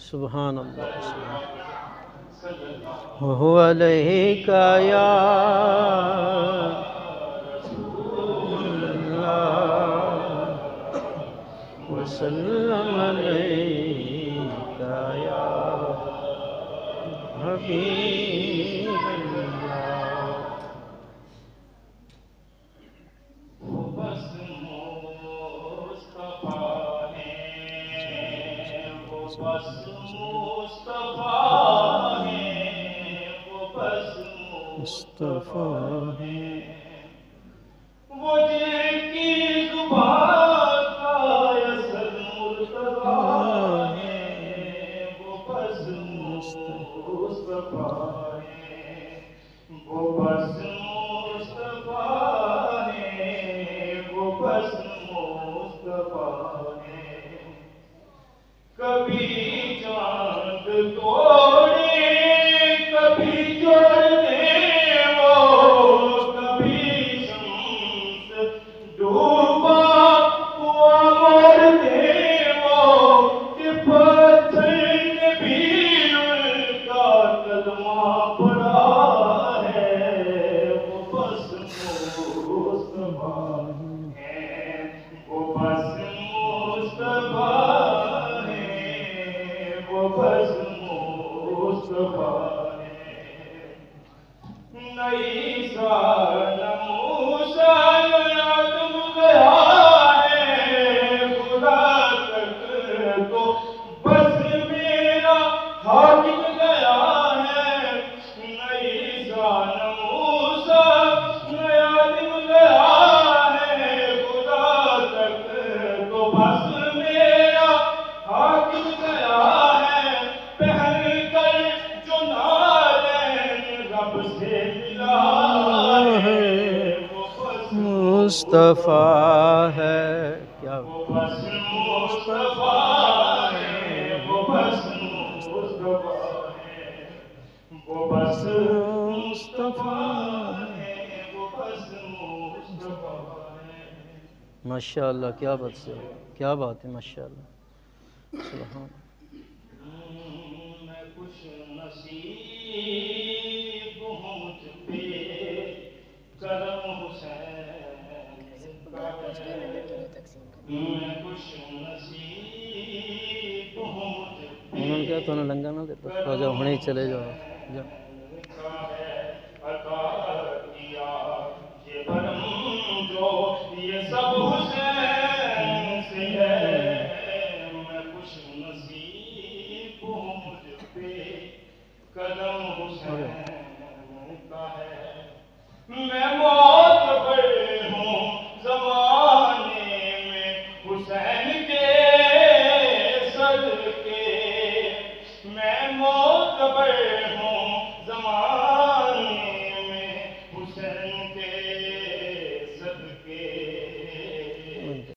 سبحان اللہ هو علیک یا اللہ وسلم علیک یا حبیب اللہ مصطفیٰ ہے وہ جن کی زبان کا اصل مرتضیٰ ہے وہ بس مصطفیٰ ہے وہ بس مصطفیٰ ہے وہ بس مصطفیٰ ہے کبھی چاند توڑے کبھی جوڑ دے مصطفیٰ ہے کیا مصطفیٰ ہے وہ بس مصطفیٰ ہے وہ بس مصطفیٰ ہے وہ بس مصطفیٰ ہے ماشاءاللہ کیا بات ہے کیا بات ہے ماشاءاللہ سبحان میں خوش نصیب ہوں مجھ پہ کرم حسین انہوں نے کہا تو انہیں لنگا نہ دیتا تو جاؤ ہنے ہی چلے جاؤ جاؤ یہ سب حسین سے ہے میں خوش نصیب ہوں مجھ پہ قدم حسین کا ہے